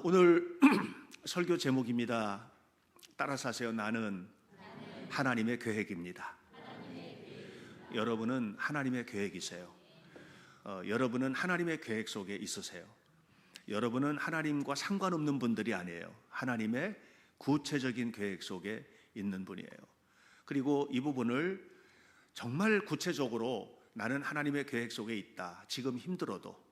오늘 설교 제목입니다. 따라서 하세요. 나는 하나님의 계획입니다. 여러분은 하나님의 계획이세요. 여러분은 하나님의 계획 속에 있으세요. 여러분은 하나님과 상관없는 분들이 아니에요. 하나님의 구체적인 계획 속에 있는 분이에요. 그리고 이 부분을 정말 구체적으로 나는 하나님의 계획 속에 있다. 지금 힘들어도,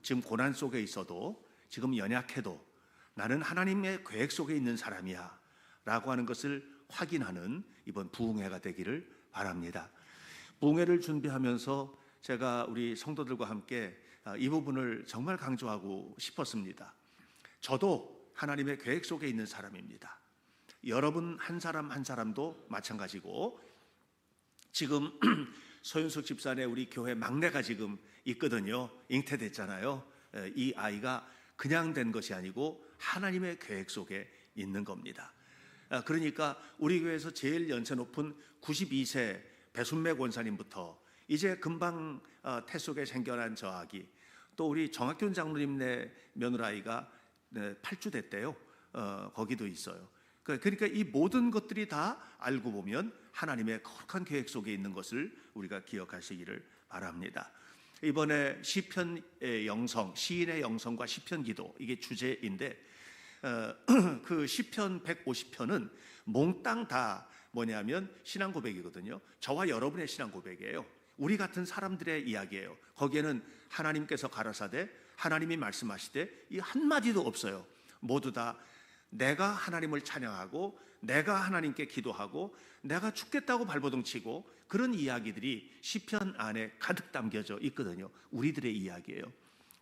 지금 고난 속에 있어도, 지금 연약해도 나는 하나님의 계획 속에 있는 사람이야 라고 하는 것을 확인하는 이번 부흥회가 되기를 바랍니다. 부흥회를 준비하면서 제가 우리 성도들과 함께 이 부분을 정말 강조하고 싶었습니다. 저도 하나님의 계획 속에 있는 사람입니다. 여러분 한 사람 한 사람도 마찬가지고, 지금 서윤숙 집사네 우리 교회 막내가 지금 있거든요. 잉태됐잖아요. 이 아이가 그냥 된 것이 아니고 하나님의 계획 속에 있는 겁니다. 그러니까 우리 교회에서 제일 연세 높은 92세 배순매 권사님부터 이제 금방 태 속에 생겨난 저 아기, 또 우리 정학균 장로님네 며느라이가 8주 됐대요. 거기도 있어요. 그러니까 이 모든 것들이 다 알고 보면 하나님의 거룩한 계획 속에 있는 것을 우리가 기억하시기를 바랍니다. 이번에 시편의 영성, 시인의 영성과 시편 기도, 이게 주제인데 그 시편 150편은 몽땅 다 뭐냐면 신앙 고백이거든요. 저와 여러분의 신앙 고백이에요. 우리 같은 사람들의 이야기예요. 거기에는 하나님께서 가라사대, 하나님이 말씀하시되 이 한마디도 없어요. 모두 다 내가 하나님을 찬양하고 내가 하나님께 기도하고 내가 죽겠다고 발버둥 치고 그런 이야기들이 시편 안에 가득 담겨져 있거든요. 우리들의 이야기예요.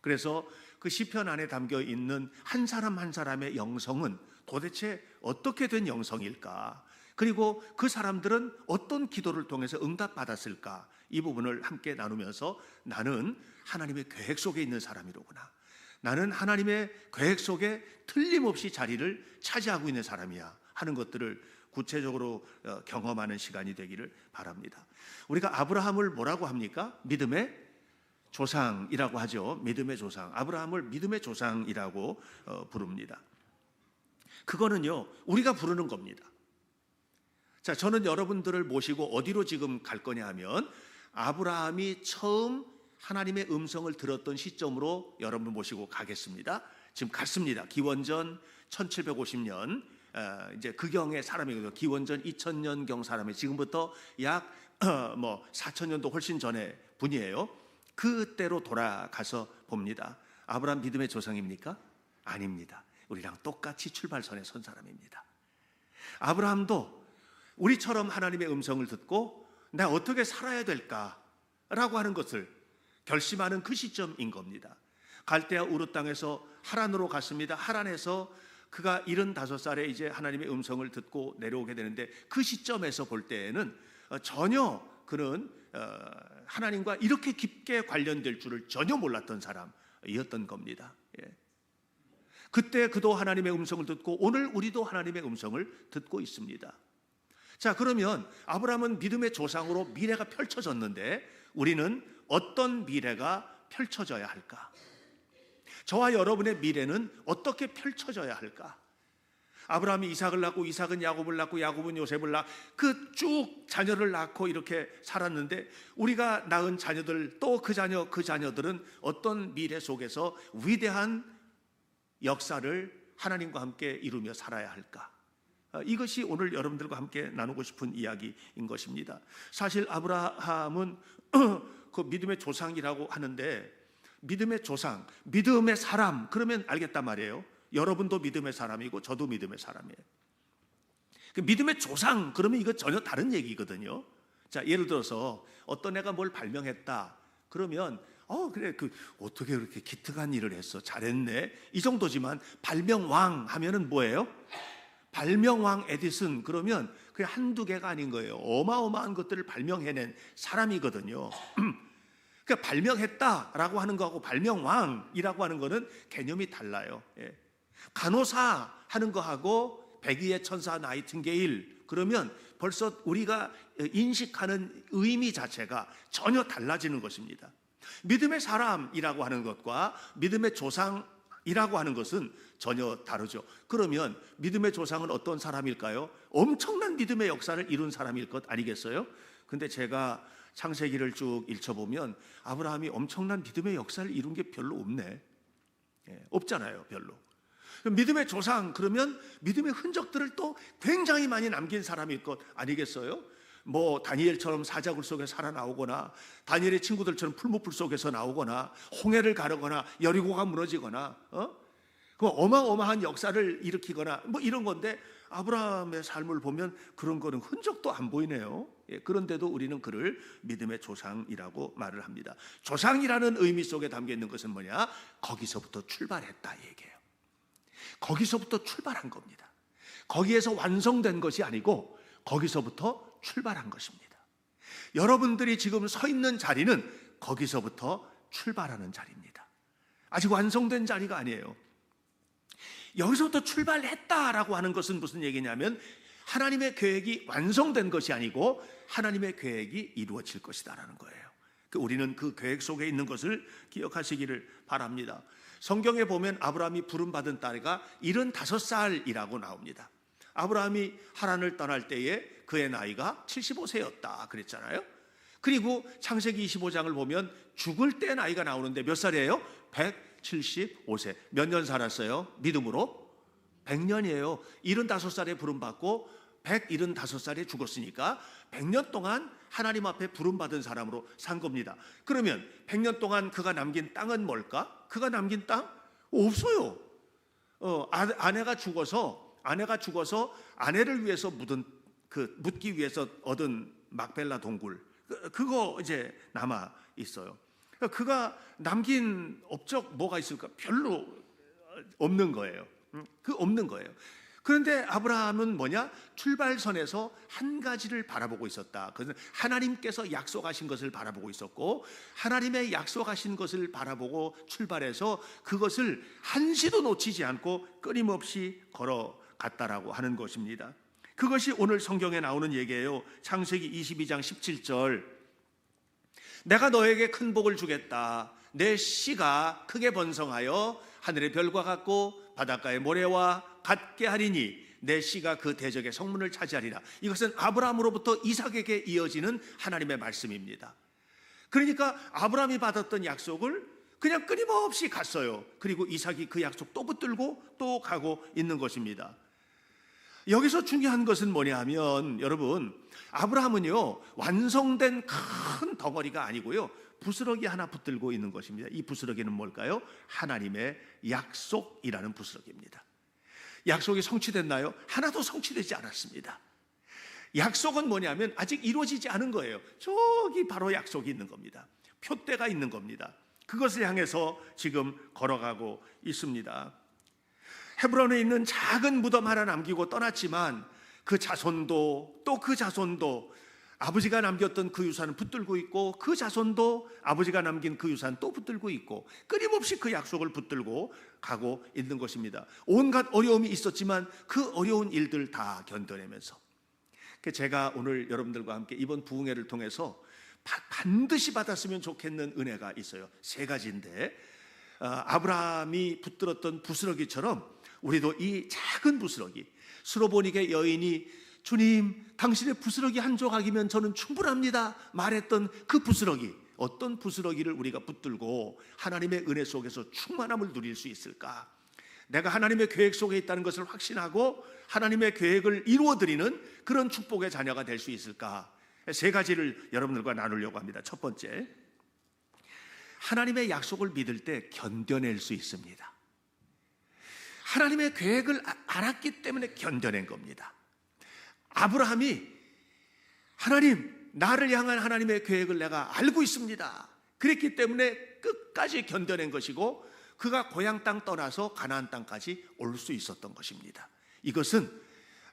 그래서 그 시편 안에 담겨 있는 한 사람 한 사람의 영성은 도대체 어떻게 된 영성일까? 그리고 그 사람들은 어떤 기도를 통해서 응답받았을까? 이 부분을 함께 나누면서 나는 하나님의 계획 속에 있는 사람이로구나, 나는 하나님의 계획 속에 틀림없이 자리를 차지하고 있는 사람이야 하는 것들을 구체적으로 경험하는 시간이 되기를 바랍니다. 우리가 아브라함을 뭐라고 합니까? 믿음의 조상이라고 하죠. 믿음의 조상. 아브라함을 믿음의 조상이라고 부릅니다. 그거는요, 우리가 부르는 겁니다. 자, 저는 여러분들을 모시고 어디로 지금 갈 거냐 하면 아브라함이 처음 하나님의 음성을 들었던 시점으로 여러분을 모시고 가겠습니다. 지금 갔습니다. 기원전 1750년 이제 그경의 사람이거든요. 기원전 2000년경 사람이 지금부터 약 4000년도 훨씬 전의 분이에요. 그때로 돌아가서 봅니다. 아브라함 믿음의 조상입니까? 아닙니다. 우리랑 똑같이 출발선에 선 사람입니다. 아브라함도 우리처럼 하나님의 음성을 듣고 내가 어떻게 살아야 될까라고 하는 것을 결심하는 그 시점인 겁니다. 갈대아 우르 땅에서 하란으로 갔습니다. 하란에서 그가 75살에 이제 하나님의 음성을 듣고 내려오게 되는데, 그 시점에서 볼 때에는 전혀 그는 하나님과 이렇게 깊게 관련될 줄을 전혀 몰랐던 사람이었던 겁니다. 그때 그도 하나님의 음성을 듣고 오늘 우리도 하나님의 음성을 듣고 있습니다. 자, 그러면 아브라함은 믿음의 조상으로 미래가 펼쳐졌는데 우리는 어떤 미래가 펼쳐져야 할까? 저와 여러분의 미래는 어떻게 펼쳐져야 할까? 아브라함이 이삭을 낳고 이삭은 야곱을 낳고 야곱은 요셉을 낳고 그 쭉 자녀를 낳고 이렇게 살았는데, 우리가 낳은 자녀들 또 그 자녀들은 어떤 미래 속에서 위대한 역사를 하나님과 함께 이루며 살아야 할까? 이것이 오늘 여러분들과 함께 나누고 싶은 이야기인 것입니다. 사실 아브라함은 그 믿음의 조상이라고 하는데, 믿음의 조상, 믿음의 사람 그러면 알겠단 말이에요. 여러분도 믿음의 사람이고 저도 믿음의 사람이에요. 그 믿음의 조상 그러면 이거 전혀 다른 얘기거든요. 자, 예를 들어서 어떤 애가 뭘 발명했다 그러면 그래, 어떻게 그렇게 기특한 일을 했어, 잘했네, 이 정도지만 발명왕 하면은 뭐예요? 발명왕 에디슨 그러면 그게 한두 개가 아닌 거예요. 어마어마한 것들을 발명해낸 사람이거든요. 그러니까 발명했다라고 하는 거하고 발명왕이라고 하는 거는 개념이 달라요. 간호사 하는 거하고 백의의 천사 나이팅게일 그러면 벌써 우리가 인식하는 의미 자체가 전혀 달라지는 것입니다. 믿음의 사람이라고 하는 것과 믿음의 조상 조상이라고 하는 것은 전혀 다르죠. 그러면 믿음의 조상은 어떤 사람일까요? 엄청난 믿음의 역사를 이룬 사람일 것 아니겠어요? 근데 제가 창세기를 쭉 읽혀보면 아브라함이 엄청난 믿음의 역사를 이룬 게 별로 없네. 없잖아요, 별로. 믿음의 조상, 그러면 믿음의 흔적들을 또 굉장히 많이 남긴 사람일 것 아니겠어요? 뭐 다니엘처럼 사자굴 속에 살아나오거나, 다니엘의 친구들처럼 풀무불 속에서 나오거나, 홍해를 가르거나, 여리고가 무너지거나, 그 어마어마한 역사를 일으키거나 뭐 이런 건데, 아브라함의 삶을 보면 그런 거는 흔적도 안 보이네요. 그런데도 우리는 그를 믿음의 조상이라고 말을 합니다. 조상이라는 의미 속에 담겨 있는 것은 뭐냐? 거기서부터 출발했다 얘기예요. 거기서부터 출발한 겁니다. 거기에서 완성된 것이 아니고 거기서부터 출발한 것입니다. 여러분들이 지금 서 있는 자리는 거기서부터 출발하는 자리입니다. 아직 완성된 자리가 아니에요. 여기서부터 출발했다라고 하는 것은 무슨 얘기냐면, 하나님의 계획이 완성된 것이 아니고 하나님의 계획이 이루어질 것이다라는 거예요. 우리는 그 계획 속에 있는 것을 기억하시기를 바랍니다. 성경에 보면 아브라함이 부름받은 때가 75살이라고 나옵니다. 아브라함이 하란을 떠날 때에 그의 나이가 75세였다 그랬잖아요. 그리고 창세기 25장을 보면 죽을 때 나이가 나오는데 몇 살이에요? 175세. 몇 년 살았어요? 믿음으로? 100년이에요. 75살에 부름받고 175살에 죽었으니까 100년 동안 하나님 앞에 부름받은 사람으로 산 겁니다. 그러면 100년 동안 그가 남긴 땅은 뭘까? 그가 남긴 땅? 없어요. 아내가 죽어서 아내를 위해서 묻기 위해서 얻은 막벨라 동굴, 그거 이제 남아 있어요. 그가 남긴 업적 뭐가 있을까? 별로 없는 거예요. 없는 거예요. 그런데 아브라함은 뭐냐? 출발선에서 한 가지를 바라보고 있었다. 그것은 하나님께서 약속하신 것을 바라보고 있었고, 하나님의 약속하신 것을 바라보고 출발해서 그것을 한시도 놓치지 않고 끊임없이 걸어갔다라고 하는 것입니다. 그것이 오늘 성경에 나오는 얘기예요. 창세기 22장 17절. 내가 너에게 큰 복을 주겠다. 내 씨가 크게 번성하여 하늘의 별과 같고 바닷가의 모래와 같게 하리니 내 씨가 그 대적의 성문을 차지하리라. 이것은 아브라함으로부터 이삭에게 이어지는 하나님의 말씀입니다. 그러니까 아브라함이 받았던 약속을 그냥 끊임없이 갔어요. 그리고 이삭이 그 약속 또 붙들고 또 가고 있는 것입니다. 여기서 중요한 것은 뭐냐 하면, 여러분, 아브라함은요 완성된 큰 덩어리가 아니고요 부스러기 하나 붙들고 있는 것입니다. 이 부스러기는 뭘까요? 하나님의 약속이라는 부스러기입니다. 약속이 성취됐나요? 하나도 성취되지 않았습니다. 약속은 뭐냐면 아직 이루어지지 않은 거예요. 저기 바로 약속이 있는 겁니다. 표대가 있는 겁니다. 그것을 향해서 지금 걸어가고 있습니다. 헤브론에 있는 작은 무덤 하나 남기고 떠났지만 그 자손도 또 그 자손도 아버지가 남겼던 그 유산을 붙들고 있고, 그 자손도 아버지가 남긴 그 유산 또 붙들고 있고, 끊임없이 그 약속을 붙들고 가고 있는 것입니다. 온갖 어려움이 있었지만 그 어려운 일들 다 견뎌내면서, 제가 오늘 여러분들과 함께 이번 부흥회를 통해서 반드시 받았으면 좋겠는 은혜가 있어요. 세 가지인데, 아브라함이 붙들었던 부스러기처럼 우리도 이 작은 부스러기, 스로보닉의 여인이 주님, 당신의 부스러기 한 조각이면 저는 충분합니다 말했던 그 부스러기, 어떤 부스러기를 우리가 붙들고 하나님의 은혜 속에서 충만함을 누릴 수 있을까? 내가 하나님의 계획 속에 있다는 것을 확신하고 하나님의 계획을 이루어드리는 그런 축복의 자녀가 될 수 있을까? 세 가지를 여러분들과 나누려고 합니다. 첫 번째, 하나님의 약속을 믿을 때 견뎌낼 수 있습니다. 하나님의 계획을 알았기 때문에 견뎌낸 겁니다. 아브라함이 하나님, 나를 향한 하나님의 계획을 내가 알고 있습니다. 그랬기 때문에 끝까지 견뎌낸 것이고, 그가 고향 땅 떠나서 가나안 땅까지 올 수 있었던 것입니다. 이것은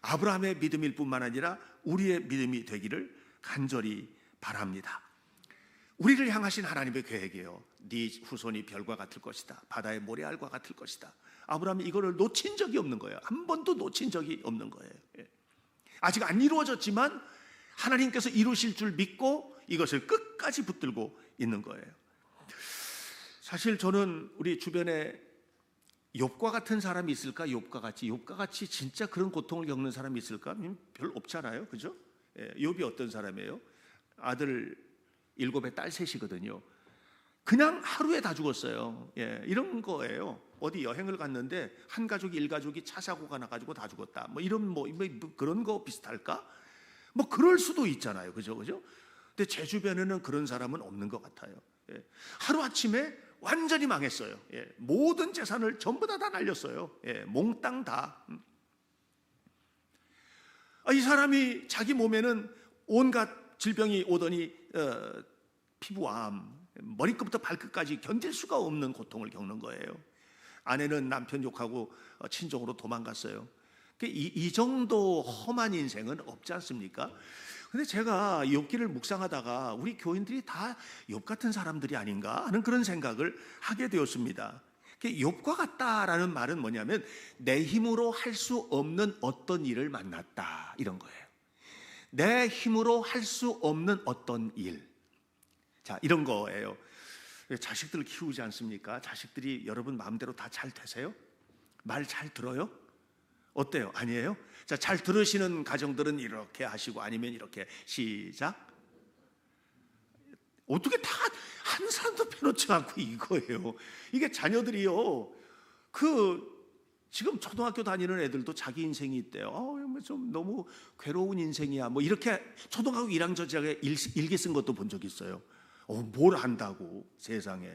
아브라함의 믿음일 뿐만 아니라 우리의 믿음이 되기를 간절히 바랍니다. 우리를 향하신 하나님의 계획이에요. 네 후손이 별과 같을 것이다. 바다의 모래알과 같을 것이다. 아브라함이 이거를 놓친 적이 없는 거예요. 한 번도 놓친 적이 없는 거예요. 아직 안 이루어졌지만 하나님께서 이루실 줄 믿고 이것을 끝까지 붙들고 있는 거예요. 사실 저는 우리 주변에 욥과 같은 사람이 있을까? 욥과 같이 진짜 그런 고통을 겪는 사람이 있을까? 별로 없잖아요, 그죠? 욥이 어떤 사람이에요? 아들 7에 딸 셋이거든요. 그냥 하루에 다 죽었어요. 이런 거예요. 어디 여행을 갔는데 한 가족이 일가족이 차 사고가 나가지고 다 죽었다. 뭐 이런 뭐 그런 거 비슷할까? 뭐 그럴 수도 있잖아요, 그죠? 근데 제 주변에는 그런 사람은 없는 것 같아요. 하루 아침에 완전히 망했어요. 모든 재산을 전부 다 날렸어요. 몽땅 다. 이 사람이 자기 몸에는 온갖 질병이 오더니 피부암, 머리끝부터 발끝까지 견딜 수가 없는 고통을 겪는 거예요. 아내는 남편 욕하고 친정으로 도망갔어요. 이 정도 험한 인생은 없지 않습니까? 근데 제가 욥기를 묵상하다가 우리 교인들이 다 욥 같은 사람들이 아닌가 하는 그런 생각을 하게 되었습니다. 욥과 같다라는 말은 뭐냐면 내 힘으로 할 수 없는 어떤 일을 만났다, 이런 거예요. 내 힘으로 할 수 없는 어떤 일. 자, 이런 거예요. 자식들 키우지 않습니까? 자식들이 여러분 마음대로 다 잘 되세요? 말 잘 들어요? 어때요? 아니에요? 자, 잘 들으시는 가정들은 이렇게 하시고 아니면 이렇게 시작. 어떻게 다 한 사람도 빼놓지 않고 이거예요. 이게 자녀들이요. 지금 초등학교 다니는 애들도 자기 인생이 있대요. 좀 너무 괴로운 인생이야. 뭐 이렇게 초등학교 1학년짜리 일기 쓴 것도 본 적 있어요. 뭘 한다고 세상에.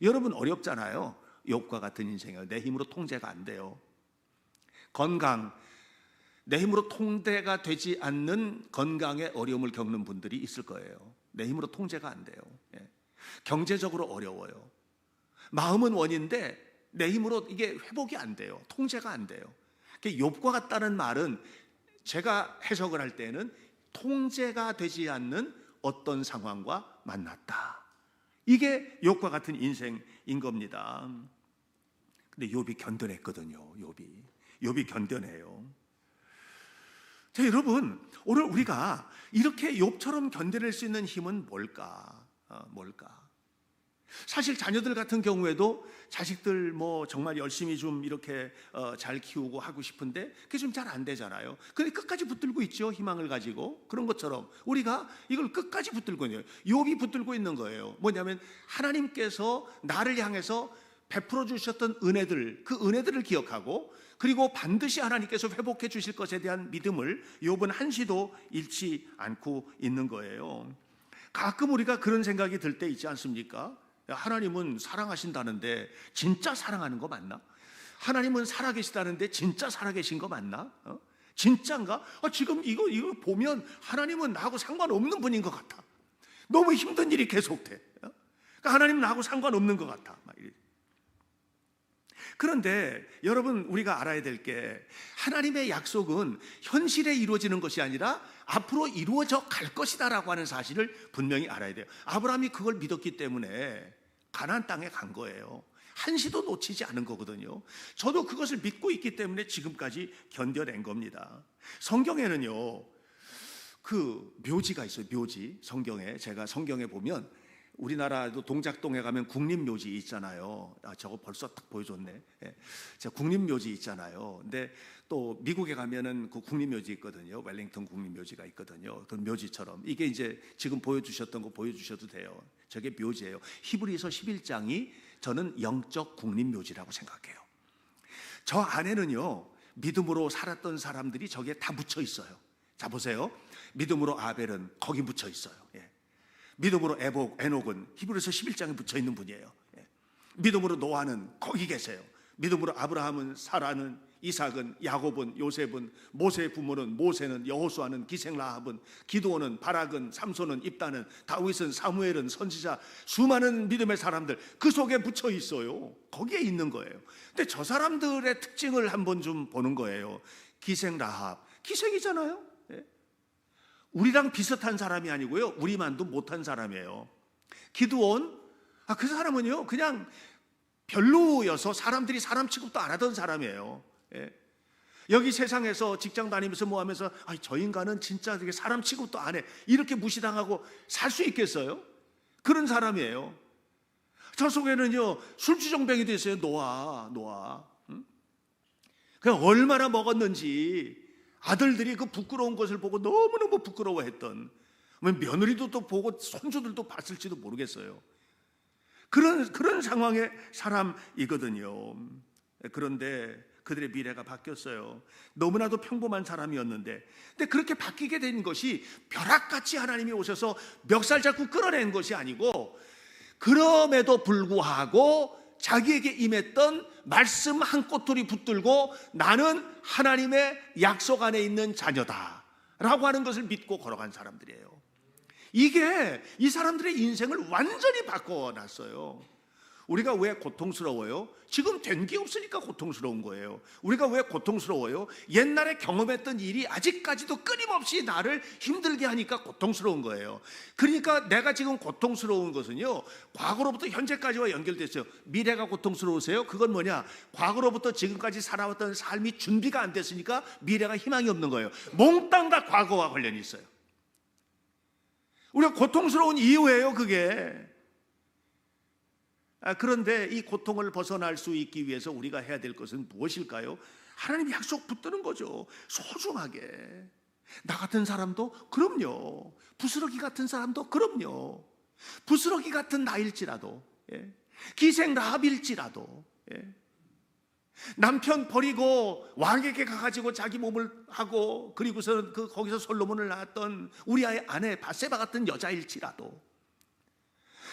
여러분 어렵잖아요. 욥과 같은 인생이에요. 내 힘으로 통제가 안 돼요. 건강, 내 힘으로 통제가 되지 않는 건강에 어려움을 겪는 분들이 있을 거예요. 내 힘으로 통제가 안 돼요. 경제적으로 어려워요. 마음은 원인데 내 힘으로 이게 회복이 안 돼요. 통제가 안 돼요. 욥과 같다는 말은 제가 해석을 할 때는 통제가 되지 않는 어떤 상황과 만났다. 이게 욥과 같은 인생인 겁니다. 근데 욥이 견뎌냈거든요. 욥이 견뎌내요. 자, 여러분, 오늘 우리가 이렇게 욥처럼 견뎌낼 수 있는 힘은 뭘까? 사실 자녀들 같은 경우에도 자식들 뭐 정말 열심히 좀 이렇게 잘 키우고 하고 싶은데 그게 좀 잘 안 되잖아요. 근데 끝까지 붙들고 있죠. 희망을 가지고. 그런 것처럼 우리가 이걸 끝까지 붙들고 있는 거예요. 욥이 붙들고 있는 거예요. 뭐냐면 하나님께서 나를 향해서 베풀어 주셨던 은혜들, 그 은혜들을 기억하고 그리고 반드시 하나님께서 회복해 주실 것에 대한 믿음을 욥은 한시도 잃지 않고 있는 거예요. 가끔 우리가 그런 생각이 들 때 있지 않습니까? 하나님은 사랑하신다는데 진짜 사랑하는 거 맞나? 하나님은 살아계시다는데 진짜 살아계신 거 맞나? 진짜인가? 지금 이거 보면 하나님은 나하고 상관없는 분인 것 같아. 너무 힘든 일이 계속돼. 그러니까 하나님은 나하고 상관없는 것 같아. 그런데 여러분, 우리가 알아야 될 게 하나님의 약속은 현실에 이루어지는 것이 아니라 앞으로 이루어져 갈 것이다라고 하는 사실을 분명히 알아야 돼요. 아브라함이 그걸 믿었기 때문에 가나안 땅에 간 거예요. 한시도 놓치지 않은 거거든요. 저도 그것을 믿고 있기 때문에 지금까지 견뎌낸 겁니다. 성경에는요, 그 묘지가 있어요. 묘지. 제가 성경에 보면 우리나라도 동작동에 가면 국립묘지 있잖아요. 저거 벌써 딱 보여줬네. 제가 국립묘지 있잖아요. 근데 또 미국에 가면은 그 국립묘지 있거든요. 웰링턴 국립묘지가 있거든요. 그 묘지처럼 이게 이제 지금 보여주셨던 거 보여주셔도 돼요. 저게 묘지예요. 히브리서 11장이 저는 영적 국립묘지라고 생각해요. 저 안에는요, 믿음으로 살았던 사람들이 저기에 다 묻혀 있어요. 자, 보세요. 믿음으로 아벨은 거기 묻혀 있어요. 믿음으로 에녹은 히브리서 11장에 붙여 있는 분이에요. 믿음으로 노아는 거기 계세요. 믿음으로 아브라함은, 사라는, 이삭은, 야곱은, 요셉은, 모세의 부모는, 모세는, 여호수아는, 기생라합은, 기드온은, 바락은, 삼손은, 입다는, 다윗은, 사무엘은, 선지자, 수많은 믿음의 사람들 그 속에 붙여 있어요. 거기에 있는 거예요. 근데 저 사람들의 특징을 한번 좀 보는 거예요. 기생라합, 기생이잖아요. 우리랑 비슷한 사람이 아니고요, 우리만도 못한 사람이에요. 기드온, 그 사람은요 그냥 별로여서 사람들이 사람 취급도 안 하던 사람이에요. 여기 세상에서 직장 다니면서 뭐 하면서 저 인간은 진짜 되게 사람 취급도 안 해, 이렇게 무시당하고 살 수 있겠어요? 그런 사람이에요. 저 속에는요 술주정뱅이도 있어요. 노아. 그냥 얼마나 먹었는지 아들들이 그 부끄러운 것을 보고 너무너무 부끄러워했던, 며느리도 또 보고 손주들도 봤을지도 모르겠어요. 그런 상황의 사람이거든요. 그런데 그들의 미래가 바뀌었어요. 너무나도 평범한 사람이었는데, 근데 그렇게 바뀌게 된 것이 벼락같이 하나님이 오셔서 멱살 잡고 끌어낸 것이 아니고, 그럼에도 불구하고 자기에게 임했던 말씀 한 꼬투리 붙들고 나는 하나님의 약속 안에 있는 자녀다 라고 하는 것을 믿고 걸어간 사람들이에요. 이게 이 사람들의 인생을 완전히 바꿔놨어요. 우리가 왜 고통스러워요? 지금 된 게 없으니까 고통스러운 거예요. 우리가 왜 고통스러워요? 옛날에 경험했던 일이 아직까지도 끊임없이 나를 힘들게 하니까 고통스러운 거예요. 그러니까 내가 지금 고통스러운 것은요, 과거로부터 현재까지와 연결됐어요. 미래가 고통스러우세요? 그건 뭐냐? 과거로부터 지금까지 살아왔던 삶이 준비가 안 됐으니까 미래가 희망이 없는 거예요. 몽땅 다 과거와 관련이 있어요. 우리가 고통스러운 이유예요, 그게. 그런데 이 고통을 벗어날 수 있기 위해서 우리가 해야 될 것은 무엇일까요? 하나님 약속 붙드는 거죠. 소중하게. 나 같은 사람도 그럼요. 부스러기 같은 사람도 그럼요. 부스러기 같은 나일지라도, 기생 라합일지라도, 남편 버리고 왕에게 가가지고 자기 몸을 하고, 그리고서 거기서 솔로몬을 낳았던 우리아의 아내 바세바 같은 여자일지라도,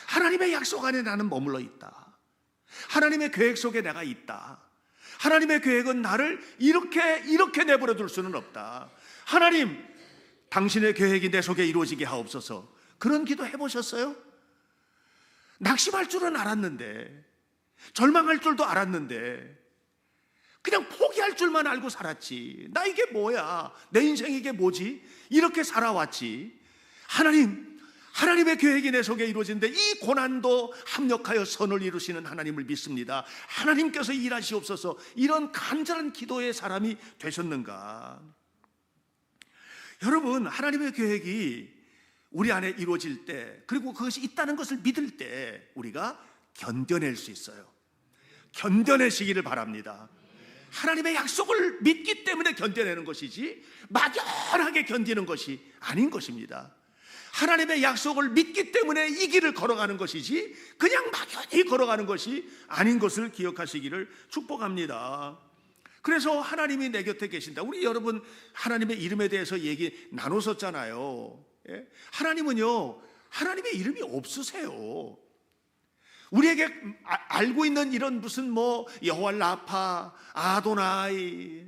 하나님의 약속 안에 나는 머물러 있다. 하나님의 계획 속에 내가 있다. 하나님의 계획은 나를 이렇게 내버려 둘 수는 없다. 하나님, 당신의 계획이 내 속에 이루어지게 하옵소서. 그런 기도 해보셨어요? 낙심할 줄은 알았는데, 절망할 줄도 알았는데, 그냥 포기할 줄만 알고 살았지. 나 이게 뭐야? 내 인생 이게 뭐지? 이렇게 살아왔지. 하나님의 계획이 내 속에 이루어지는데 이 고난도 합력하여 선을 이루시는 하나님을 믿습니다. 하나님께서 일하시옵소서. 이런 간절한 기도의 사람이 되셨는가? 여러분, 하나님의 계획이 우리 안에 이루어질 때, 그리고 그것이 있다는 것을 믿을 때 우리가 견뎌낼 수 있어요. 견뎌내시기를 바랍니다. 하나님의 약속을 믿기 때문에 견뎌내는 것이지 막연하게 견디는 것이 아닌 것입니다. 하나님의 약속을 믿기 때문에 이 길을 걸어가는 것이지 그냥 막연히 걸어가는 것이 아닌 것을 기억하시기를 축복합니다. 그래서 하나님이 내 곁에 계신다. 우리 여러분 하나님의 이름에 대해서 얘기 나눴었잖아요. 하나님은요, 하나님의 이름이 없으세요. 우리에게 알고 있는 이런 무슨 여호와 라파, 아도나이,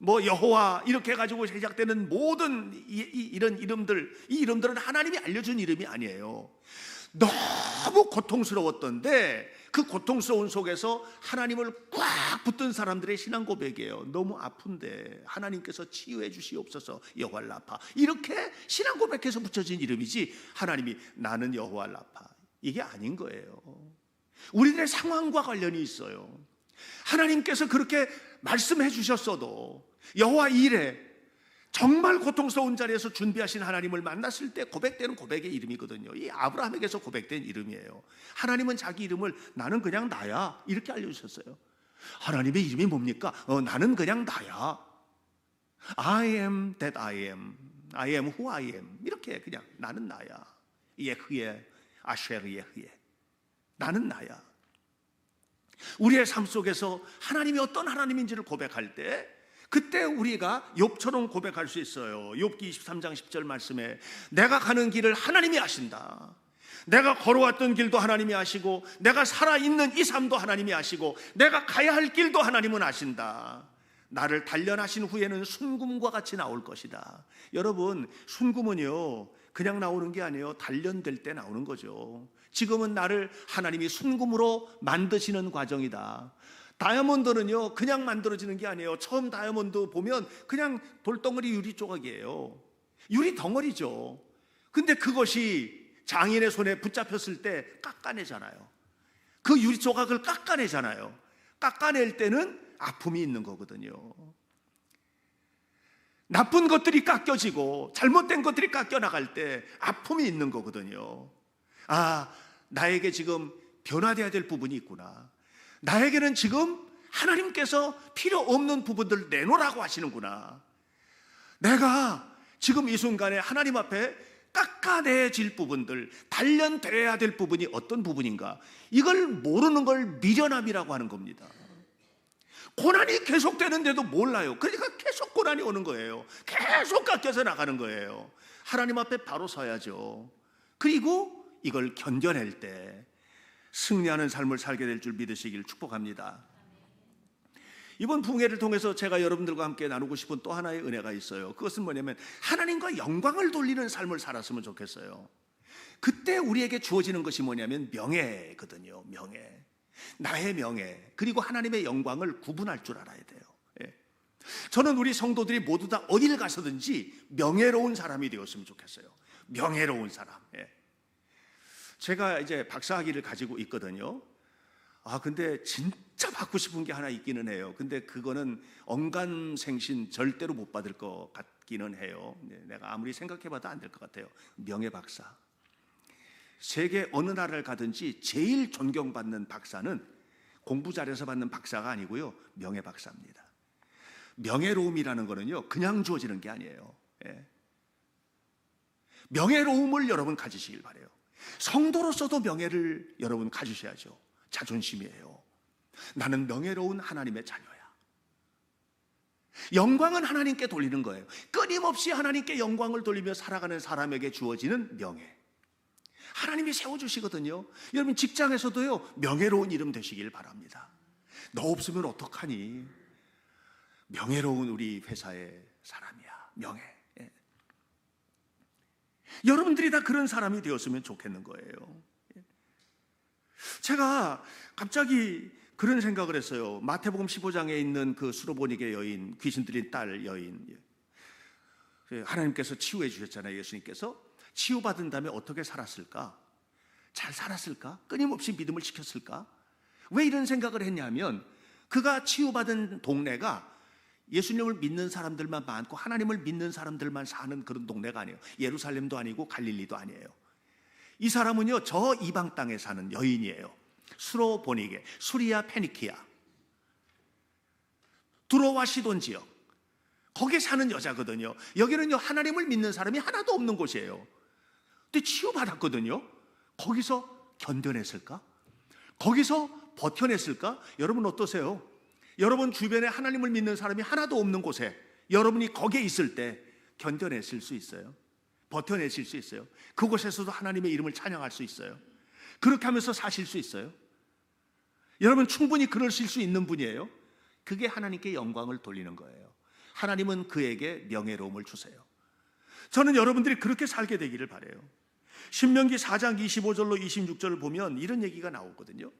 여호와 이렇게 가지고 시작되는 모든 이런 이름들, 이 이름들은 하나님이 알려준 이름이 아니에요. 너무 고통스러웠던데 그 고통스러운 속에서 하나님을 꽉 붙든 사람들의 신앙 고백이에요. 너무 아픈데 하나님께서 치유해 주시옵소서. 여호와 라파, 이렇게 신앙 고백해서 붙여진 이름이지 하나님이 나는 여호와 라파, 이게 아닌 거예요. 우리들의 상황과 관련이 있어요. 하나님께서 그렇게 말씀해 주셨어도 여호와 이레, 정말 고통스러운 자리에서 준비하신 하나님을 만났을 때 고백되는 고백의 이름이거든요. 이 아브라함에게서 고백된 이름이에요. 하나님은 자기 이름을 나는 그냥 나야 이렇게 알려주셨어요. 하나님의 이름이 뭡니까? 나는 그냥 나야. I am that I am. I am who I am. 이렇게 그냥 나는 나야. 예흐예 아쉐르 예흐예. 나는 나야. 우리의 삶 속에서 하나님이 어떤 하나님인지를 고백할 때 그때 우리가 욥처럼 고백할 수 있어요. 욥기 23장 10절 말씀에 내가 가는 길을 하나님이 아신다. 내가 걸어왔던 길도 하나님이 아시고 내가 살아있는 이 삶도 하나님이 아시고 내가 가야 할 길도 하나님은 아신다. 나를 단련하신 후에는 순금과 같이 나올 것이다. 여러분, 순금은요 그냥 나오는 게 아니에요. 단련될 때 나오는 거죠. 지금은 나를 하나님이 순금으로 만드시는 과정이다. 다이아몬드는요 그냥 만들어지는 게 아니에요. 처음 다이아몬드 보면 그냥 돌덩어리 유리 조각이에요. 유리 덩어리죠. 근데 그것이 장인의 손에 붙잡혔을 때 깎아내잖아요. 그 유리 조각을 깎아내잖아요. 깎아낼 때는 아픔이 있는 거거든요. 나쁜 것들이 깎여지고 잘못된 것들이 깎여나갈 때 아픔이 있는 거거든요. 나에게 지금 변화되어야 될 부분이 있구나. 나에게는 지금 하나님께서 필요 없는 부분들 내놓으라고 하시는구나. 내가 지금 이 순간에 하나님 앞에 깎아내질 부분들, 단련되어야 될 부분이 어떤 부분인가, 이걸 모르는 걸 미련함이라고 하는 겁니다. 고난이 계속되는데도 몰라요. 그러니까 계속 고난이 오는 거예요. 계속 깎여서 나가는 거예요. 하나님 앞에 바로 서야죠. 그리고 이걸 견뎌낼 때 승리하는 삶을 살게 될 줄 믿으시길 축복합니다. 이번 부흥회를 통해서 제가 여러분들과 함께 나누고 싶은 또 하나의 은혜가 있어요. 그것은 뭐냐면 하나님과 영광을 돌리는 삶을 살았으면 좋겠어요. 그때 우리에게 주어지는 것이 뭐냐면 명예거든요. 명예, 나의 명예, 그리고 하나님의 영광을 구분할 줄 알아야 돼요. 저는 우리 성도들이 모두 다 어디를 가서든지 명예로운 사람이 되었으면 좋겠어요. 명예로운 사람. 제가 이제 박사학위를 가지고 있거든요. 근데 진짜 받고 싶은 게 하나 있기는 해요. 근데 그거는 언감생신 절대로 못 받을 것 같기는 해요. 내가 아무리 생각해봐도 안 될 것 같아요. 명예박사. 세계 어느 나라를 가든지 제일 존경받는 박사는 공부 잘해서 받는 박사가 아니고요, 명예박사입니다. 명예로움이라는 거는요, 그냥 주어지는 게 아니에요. 명예로움을 여러분 가지시길 바라요. 성도로서도 명예를 여러분 가지셔야죠. 자존심이에요. 나는 명예로운 하나님의 자녀야. 영광은 하나님께 돌리는 거예요. 끊임없이 하나님께 영광을 돌리며 살아가는 사람에게 주어지는 명예, 하나님이 세워주시거든요. 여러분 직장에서도요, 명예로운 이름 되시길 바랍니다. 너 없으면 어떡하니? 명예로운 우리 회사의 사람이야. 명예. 여러분들이 다 그런 사람이 되었으면 좋겠는 거예요. 제가 갑자기 그런 생각을 했어요. 마태복음 15장에 있는 그 수로보니게 여인, 귀신 들린 딸 여인, 하나님께서 치유해 주셨잖아요. 예수님께서 치유받은 다음에 어떻게 살았을까? 잘 살았을까? 끊임없이 믿음을 지켰을까? 왜 이런 생각을 했냐면, 그가 치유받은 동네가 예수님을 믿는 사람들만 많고 하나님을 믿는 사람들만 사는 그런 동네가 아니에요. 예루살렘도 아니고 갈릴리도 아니에요. 이 사람은요, 저 이방 땅에 사는 여인이에요. 수로보니게, 수리아 페니키아, 두로와 시돈 지역, 거기에 사는 여자거든요. 여기는요, 하나님을 믿는 사람이 하나도 없는 곳이에요. 근데 치유받았거든요. 거기서 견뎌냈을까? 거기서 버텨냈을까? 여러분 어떠세요? 여러분 주변에 하나님을 믿는 사람이 하나도 없는 곳에 여러분이 거기에 있을 때 견뎌내실 수 있어요? 버텨내실 수 있어요? 그곳에서도 하나님의 이름을 찬양할 수 있어요? 그렇게 하면서 사실 수 있어요? 여러분 충분히 그러실 수 있는 분이에요. 그게 하나님께 영광을 돌리는 거예요. 하나님은 그에게 명예로움을 주세요. 저는 여러분들이 그렇게 살게 되기를 바라요. 신명기 4장 25절로 26절을 보면 이런 얘기가 나오거든요.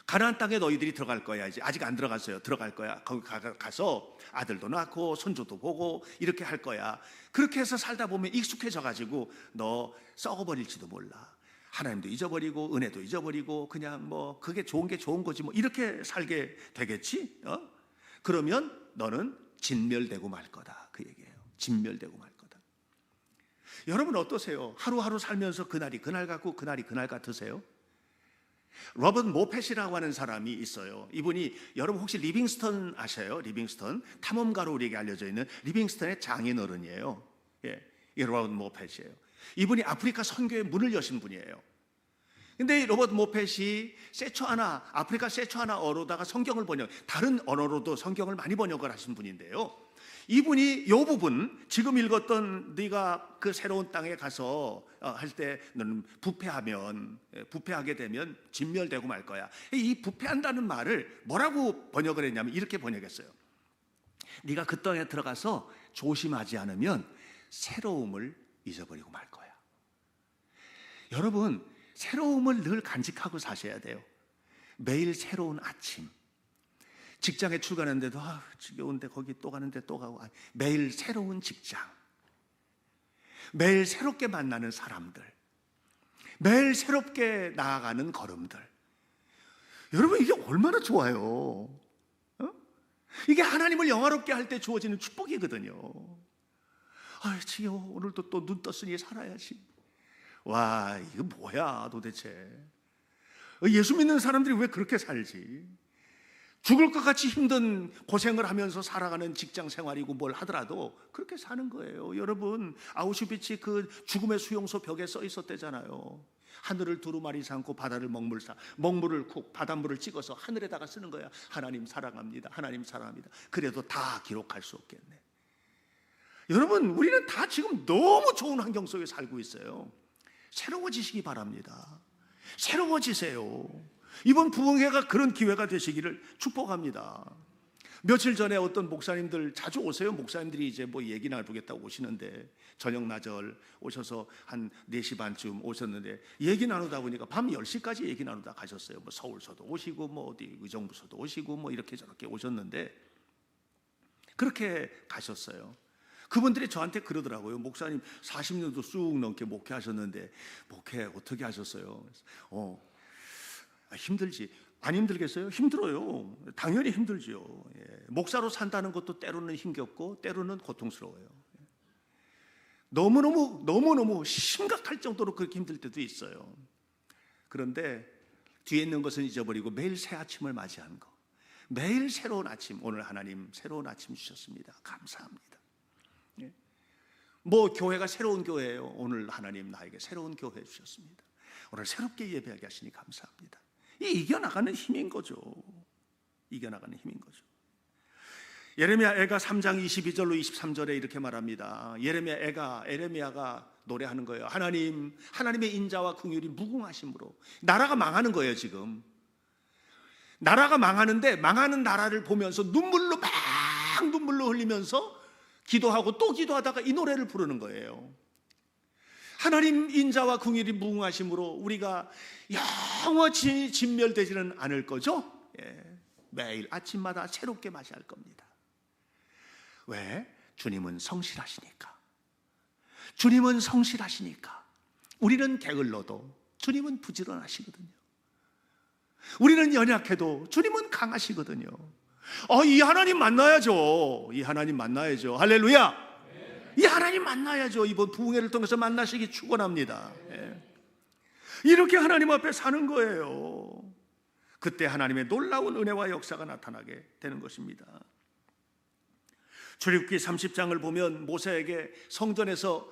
가나안 땅에 너희들이 들어갈 거야. 이제 아직 안 들어갔어요. 들어갈 거야. 거기 가서 아들도 낳고 손주도 보고 이렇게 할 거야. 그렇게 해서 살다 보면 익숙해져 가지고 너 썩어버릴지도 몰라. 하나님도 잊어버리고 은혜도 잊어버리고 그냥 뭐 그게 좋은 게 좋은 거지 뭐 이렇게 살게 되겠지? 그러면 너는 진멸되고 말 거다. 그 얘기예요. 진멸되고 말 거다. 여러분 어떠세요? 하루하루 살면서 그날이 그날 같고 그날이 그날 같으세요? 로버트 모펫이라고 하는 사람이 있어요. 이분이, 여러분 혹시 리빙스턴 아셔요? 리빙스턴, 탐험가로 우리에게 알려져 있는 리빙스턴의 장인어른이에요. 이 로버트 모펫이에요. 이분이 아프리카 선교의 문을 여신 분이에요. 근데 로버트 모펫이 세추아나, 아프리카 세추아나어로다가 성경을 번역, 다른 언어로도 성경을 많이 번역을 하신 분인데요. 이분이 이 부분, 지금 읽었던 네가 그 새로운 땅에 가서 할 때 너는 부패하게 되면 진멸되고 말 거야. 이 부패한다는 말을 뭐라고 번역을 했냐면 이렇게 번역했어요. 네가 그 땅에 들어가서 조심하지 않으면 새로움을 잊어버리고 말 거야. 여러분 새로움을 늘 간직하고 사셔야 돼요. 매일 새로운 아침, 직장에 출근하는데도 지겨운데 거기 또 가는데 또 가고, 매일 새로운 직장, 매일 새롭게 만나는 사람들, 매일 새롭게 나아가는 걸음들. 여러분 이게 얼마나 좋아요. 이게 하나님을 영화롭게 할 때 주어지는 축복이거든요. 지겨워. 오늘도 또 눈 떴으니 살아야지. 와, 이거 뭐야 도대체. 예수 믿는 사람들이 왜 그렇게 살지? 죽을 것 같이 힘든 고생을 하면서 살아가는 직장 생활이고 뭘 하더라도 그렇게 사는 거예요. 여러분, 아우슈비츠 그 죽음의 수용소 벽에 써 있었대잖아요. 하늘을 두루마리 삼고 바다를 먹물을 쿡 바닷물을 찍어서 하늘에다가 쓰는 거야. 하나님 사랑합니다. 하나님 사랑합니다. 그래도 다 기록할 수 없겠네. 여러분, 우리는 다 지금 너무 좋은 환경 속에 살고 있어요. 새로워지시기 바랍니다. 새로워지세요. 이번 부흥회가 그런 기회가 되시기를 축복합니다. 며칠 전에 어떤 목사님들 자주 오세요. 목사님들이 이제 뭐 얘기 나누겠다고 오시는데 저녁 나절 오셔서 한 4시 반쯤 오셨는데 얘기 나누다 보니까 밤 10시까지 얘기 나누다 가셨어요. 뭐 서울서도 오시고 뭐 어디 의정부서도 오시고 뭐 이렇게 저렇게 오셨는데 그렇게 가셨어요. 그분들이 저한테 그러더라고요. 목사님 40년도 쑥 넘게 목회하셨는데 목회 어떻게 하셨어요? 힘들지. 안 힘들겠어요? 힘들어요. 당연히 힘들죠. 목사로 산다는 것도 때로는 힘겹고 때로는 고통스러워요. 너무너무 심각할 정도로 그렇게 힘들 때도 있어요. 그런데 뒤에 있는 것은 잊어버리고 매일 새 아침을 맞이하는 거, 매일 새로운 아침, 오늘 하나님 새로운 아침 주셨습니다. 감사합니다. 뭐 교회가 새로운 교회예요. 오늘 하나님 나에게 새로운 교회 주셨습니다. 오늘 새롭게 예배하게 하시니 감사합니다. 이겨나가는 힘인 거죠. 이겨나가는 힘인 거죠. 예레미야 애가 3장 22절로 23절에 이렇게 말합니다. 에레미야가 노래하는 거예요. 하나님의 인자와 긍휼이 무궁하심으로. 나라가 망하는 거예요. 지금 나라가 망하는데 망하는 나라를 보면서 눈물로 흘리면서 기도하고 또 기도하다가 이 노래를 부르는 거예요. 하나님 인자와 긍휼이 무궁하심으로 우리가 영원히 진멸되지는 않을 거죠. 매일 아침마다 새롭게 마셔야 할 겁니다. 왜? 주님은 성실하시니까. 주님은 성실하시니까. 우리는 게을러도 주님은 부지런하시거든요. 우리는 연약해도 주님은 강하시거든요. 이 하나님 만나야죠. 이 하나님 만나야죠. 할렐루야. 이 하나님 만나야죠. 이번 부흥회를 통해서 만나시기 축원합니다. 이렇게 하나님 앞에 사는 거예요. 그때 하나님의 놀라운 은혜와 역사가 나타나게 되는 것입니다. 출애굽기 30장을 보면 모세에게 성전에서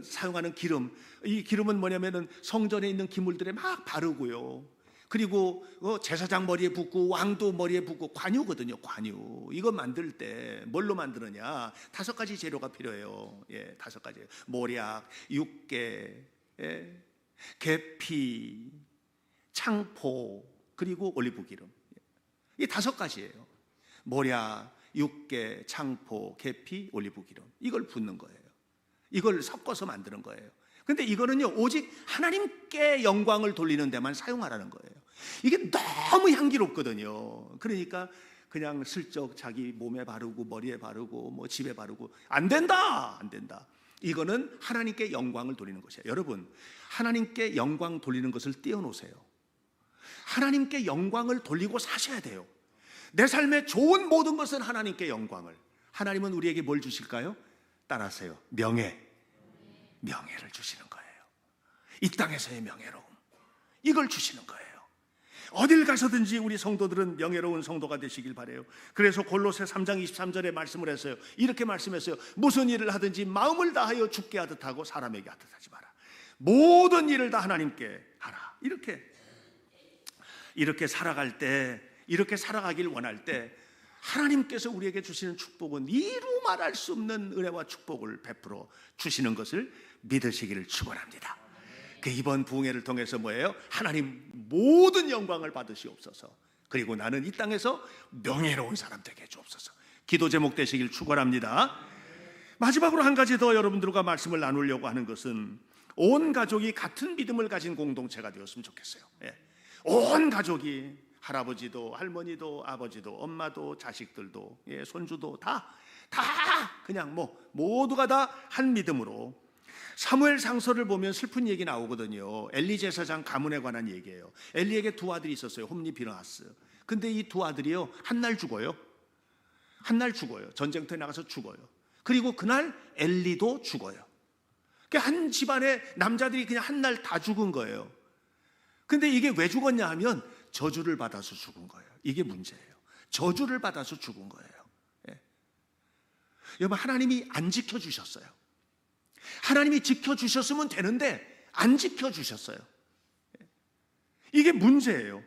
사용하는 기름, 이 기름은 뭐냐면은 성전에 있는 기물들에 막 바르고요. 그리고 제사장 머리에 붓고 왕도 머리에 붓고 관유거든요. 관유. 이거 만들 때 뭘로 만드느냐? 5가지 재료가 필요해요. 5가지. 모략, 육개, 계피, 창포, 그리고 올리브기름. 이 5가지예요. 모략, 육개, 창포, 계피, 올리브기름. 이걸 붓는 거예요. 이걸 섞어서 만드는 거예요. 근데 이거는요, 오직 하나님께 영광을 돌리는 데만 사용하라는 거예요. 이게 너무 향기롭거든요. 그러니까 그냥 슬쩍 자기 몸에 바르고 머리에 바르고 뭐 집에 바르고 안 된다. 이거는 하나님께 영광을 돌리는 것이에요. 여러분, 하나님께 영광 돌리는 것을 띄워놓으세요. 하나님께 영광을 돌리고 사셔야 돼요. 내 삶의 좋은 모든 것은 하나님께 영광을. 하나님은 우리에게 뭘 주실까요? 따라하세요. 명예를 주시는 거예요. 이 땅에서의 명예로움, 이걸 주시는 거예요. 어딜 가서든지 우리 성도들은 명예로운 성도가 되시길 바라요. 그래서 골로새 3장 23절에 말씀을 했어요. 이렇게 말씀했어요. 무슨 일을 하든지 마음을 다하여 주께 하듯 하고 사람에게 하듯 하지 마라. 모든 일을 다 하나님께 하라. 이렇게 살아갈 때, 이렇게 살아가길 원할 때 하나님께서 우리에게 주시는 축복은 이루 말할 수 없는 은혜와 축복을 베풀어 주시는 것을 믿으시기를 축원합니다. 그 이번 부흥회를 통해서 뭐예요? 하나님 모든 영광을 받으시옵소서. 그리고 나는 이 땅에서 명예로운 사람 되게 해주옵소서. 기도 제목 되시길 축원합니다. 마지막으로 한 가지 더 여러분들과 말씀을 나누려고 하는 것은 온 가족이 같은 믿음을 가진 공동체가 되었으면 좋겠어요. 온 가족이, 할아버지도 할머니도 아버지도 엄마도 자식들도 손주도 다 그냥 모두가 다 한 믿음으로. 사무엘 상서를 보면 슬픈 얘기 나오거든요. 엘리 제사장 가문에 관한 얘기예요. 엘리에게 2 아들이 있었어요. 홈니, 비느하스. 근데 이 2 아들이요, 한 날 죽어요. 전쟁터에 나가서 죽어요. 그리고 그날 엘리도 죽어요. 한 집안의 남자들이 그냥 한 날 다 죽은 거예요. 근데 이게 왜 죽었냐 하면 저주를 받아서 죽은 거예요. 이게 문제예요. 저주를 받아서 죽은 거예요. 예. 여러분, 하나님이 안 지켜주셨어요. 하나님이 지켜주셨으면 되는데 안 지켜주셨어요. 예. 이게 문제예요.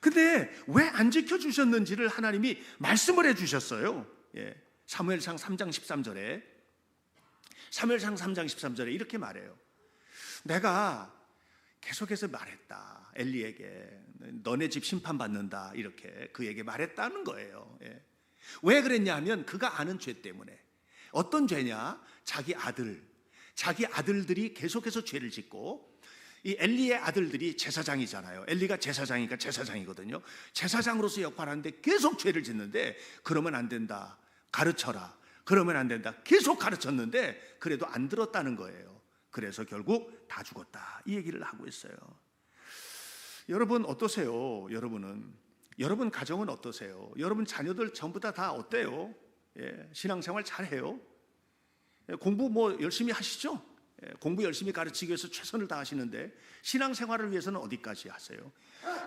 근데 왜 안 지켜주셨는지를 하나님이 말씀을 해주셨어요. 예. 사무엘상 3장 13절에 사무엘상 3장 13절에 이렇게 말해요. 내가 계속해서 말했다. 엘리에게 너네 집 심판받는다. 이렇게 그에게 말했다는 거예요. 예. 왜 그랬냐 하면 그가 아는 죄 때문에. 어떤 죄냐? 자기 아들들이 계속해서 죄를 짓고, 이 엘리의 아들들이 제사장이잖아요. 엘리가 제사장이니까 제사장이거든요. 제사장으로서 역할하는데 계속 죄를 짓는데 그러면 안 된다. 가르쳐라. 그러면 안 된다. 계속 가르쳤는데 그래도 안 들었다는 거예요. 그래서 결국 다 죽었다. 이 얘기를 하고 있어요. 여러분 어떠세요? 여러분 가정은 어떠세요? 여러분 자녀들 전부 다 어때요? 예, 신앙생활 잘해요? 예, 공부 뭐 열심히 하시죠? 예, 공부 열심히 가르치기 위해서 최선을 다하시는데 신앙생활을 위해서는 어디까지 하세요?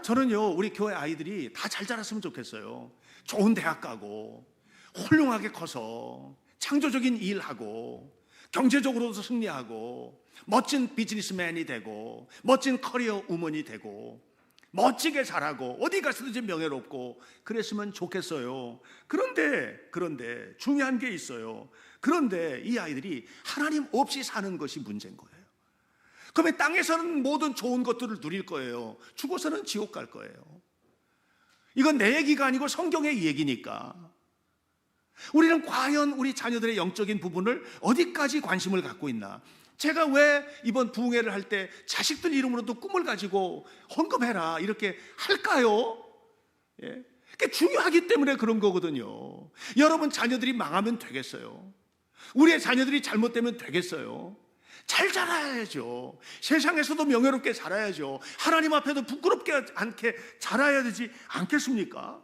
저는요, 우리 교회 아이들이 다 잘 자랐으면 좋겠어요. 좋은 대학 가고 훌륭하게 커서 창조적인 일하고 경제적으로도 승리하고 멋진 비즈니스맨이 되고 멋진 커리어 우먼이 되고 멋지게 자라고 어디 가서든지 명예롭고 그랬으면 좋겠어요. 그런데 중요한 게 있어요. 그런데 이 아이들이 하나님 없이 사는 것이 문제인 거예요. 그러면 땅에서는 모든 좋은 것들을 누릴 거예요. 죽어서는 지옥 갈 거예요. 이건 내 얘기가 아니고 성경의 얘기니까. 우리는 과연 우리 자녀들의 영적인 부분을 어디까지 관심을 갖고 있나? 제가 왜 이번 부흥회를 할 때 자식들 이름으로도 꿈을 가지고 헌금해라 이렇게 할까요? 예. 그게 중요하기 때문에 그런 거거든요. 여러분 자녀들이 망하면 되겠어요? 우리의 자녀들이 잘못되면 되겠어요? 잘 자라야죠. 세상에서도 명예롭게 자라야죠. 하나님 앞에도 부끄럽게 않게 자라야 되지 않겠습니까?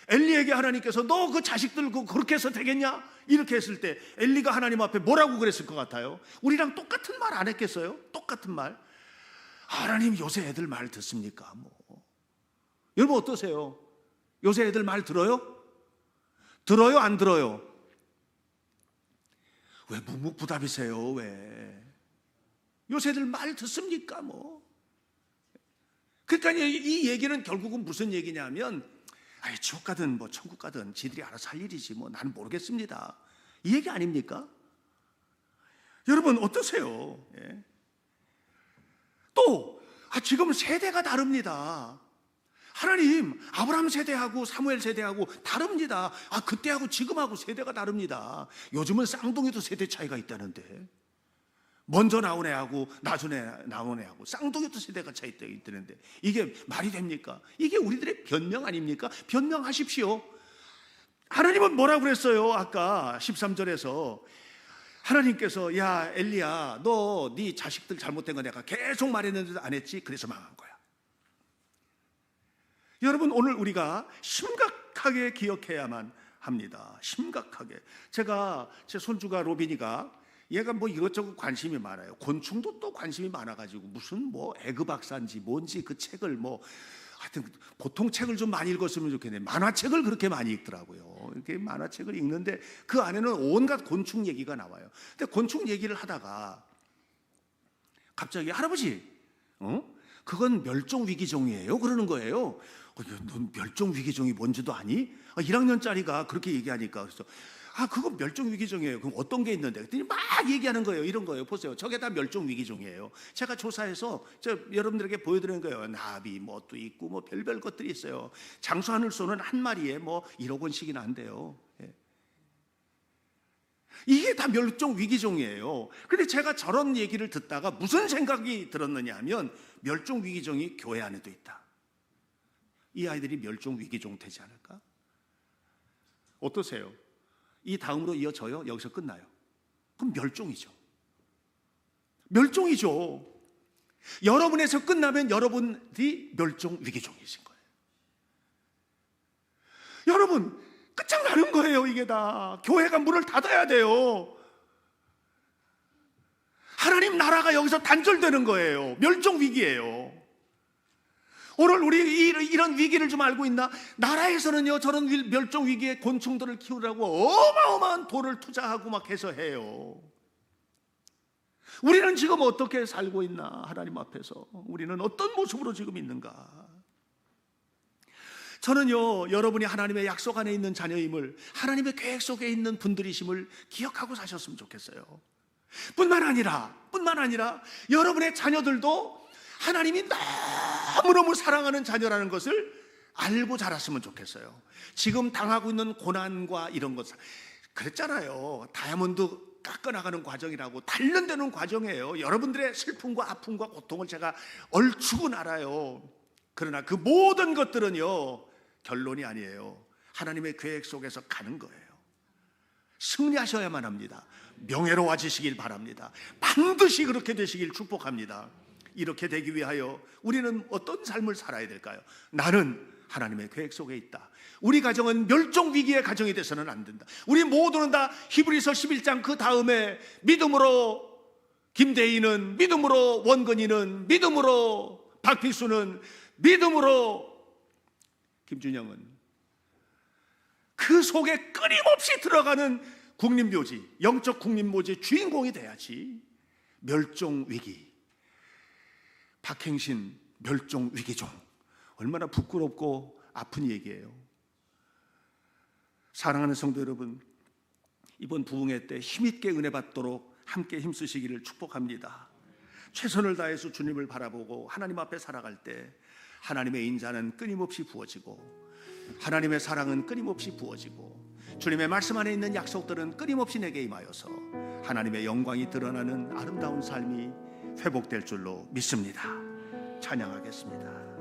엘리에게 하나님께서 너 그 자식들 그렇게 해서 되겠냐? 이렇게 했을 때 엘리가 하나님 앞에 뭐라고 그랬을 것 같아요? 우리랑 똑같은 말 안 했겠어요? 똑같은 말. 하나님 요새 애들 말 듣습니까? 여러분 어떠세요? 요새 애들 말 들어요? 들어요? 안 들어요? 왜 묵묵부답이세요? 왜? 요새 애들 말 듣습니까? 그러니까 이 얘기는 결국은 무슨 얘기냐면 지옥 가든 천국 가든 지들이 알아서 할 일이지 나는 모르겠습니다. 이 얘기 아닙니까? 여러분 어떠세요? 예. 또 지금 세대가 다릅니다. 하나님 아브라함 세대하고 사무엘 세대하고 다릅니다. 그때하고 지금하고 세대가 다릅니다. 요즘은 쌍둥이도 세대 차이가 있다는데, 먼저 나온 애하고 나중에 나온 애하고 쌍둥이도 세대가 차이 있다는데 이게 말이 됩니까? 이게 우리들의 변명 아닙니까? 변명하십시오. 하나님은 뭐라고 그랬어요? 아까 13절에서 하나님께서 야 엘리야 너 네 자식들 잘못된 거 내가 계속 말했는데도 안 했지? 그래서 망한 거야. 여러분 오늘 우리가 심각하게 기억해야만 합니다. 심각하게. 제가 제 손주가 로빈이가 얘가 이것저것 관심이 많아요. 곤충도 또 관심이 많아가지고 무슨 에그박사인지 뭔지 그 책을 하여튼 보통 책을 좀 많이 읽었으면 좋겠네. 만화책을 그렇게 많이 읽더라고요. 이렇게 만화책을 읽는데 그 안에는 온갖 곤충 얘기가 나와요. 근데 곤충 얘기를 하다가 갑자기 할아버지, 그건 멸종위기종이에요. 그러는 거예요. 넌 멸종위기종이 뭔지도 아니? 1학년짜리가 그렇게 얘기하니까 그래서 그거 멸종위기종이에요. 그럼 어떤 게 있는데? 그랬더니 막 얘기하는 거예요. 이런 거예요. 보세요. 저게 다 멸종위기종이에요. 제가 조사해서 여러분들에게 보여드리는 거예요. 나비 또 있고 별별 것들이 있어요. 장수하늘소는 한 마리에 1억 원씩이나 한대요. 예. 이게 다 멸종위기종이에요. 근데 제가 저런 얘기를 듣다가 무슨 생각이 들었느냐 하면 멸종위기종이 교회 안에도 있다. 이 아이들이 멸종위기종 되지 않을까? 어떠세요? 이 다음으로 이어져요? 여기서 끝나요? 그럼 멸종이죠. 멸종이죠. 여러분에서 끝나면 여러분이 멸종위기종이신 거예요. 여러분 끝장나는 거예요. 이게 다 교회가 문을 닫아야 돼요. 하나님 나라가 여기서 단절되는 거예요. 멸종위기예요. 오늘 우리 이런 위기를 좀 알고 있나? 나라에서는요, 저런 멸종 위기의 곤충들을 키우라고 어마어마한 돈을 투자하고 막 해서 해요. 우리는 지금 어떻게 살고 있나? 하나님 앞에서 우리는 어떤 모습으로 지금 있는가? 저는요, 여러분이 하나님의 약속 안에 있는 자녀임을, 하나님의 계획 속에 있는 분들이심을 기억하고 사셨으면 좋겠어요. 뿐만 아니라 여러분의 자녀들도 하나님이 너무너무 사랑하는 자녀라는 것을 알고 자랐으면 좋겠어요. 지금 당하고 있는 고난과 이런 것, 그랬잖아요. 다이아몬드 깎아나가는 과정이라고, 단련되는 과정이에요. 여러분들의 슬픔과 아픔과 고통을 제가 얼추는 알아요. 그러나 그 모든 것들은요, 결론이 아니에요. 하나님의 계획 속에서 가는 거예요. 승리하셔야만 합니다. 명예로워지시길 바랍니다. 반드시 그렇게 되시길 축복합니다. 이렇게 되기 위하여 우리는 어떤 삶을 살아야 될까요? 나는 하나님의 계획 속에 있다. 우리 가정은 멸종 위기의 가정이 돼서는 안 된다. 우리 모두는 다 히브리서 11장 그 다음에 믿음으로 김대희는, 믿음으로 원근이는, 믿음으로 박필수는, 믿음으로 김준영은, 그 속에 끊임없이 들어가는 국립묘지, 영적 국립묘지 주인공이 돼야지. 멸종 위기, 박행신 멸종 위기종, 얼마나 부끄럽고 아픈 얘기예요. 사랑하는 성도 여러분, 이번 부흥회 때 힘있게 은혜 받도록 함께 힘쓰시기를 축복합니다. 최선을 다해서 주님을 바라보고 하나님 앞에 살아갈 때 하나님의 인자는 끊임없이 부어지고, 하나님의 사랑은 끊임없이 부어지고, 주님의 말씀 안에 있는 약속들은 끊임없이 내게 임하여서 하나님의 영광이 드러나는 아름다운 삶이 회복될 줄로 믿습니다. 찬양하겠습니다.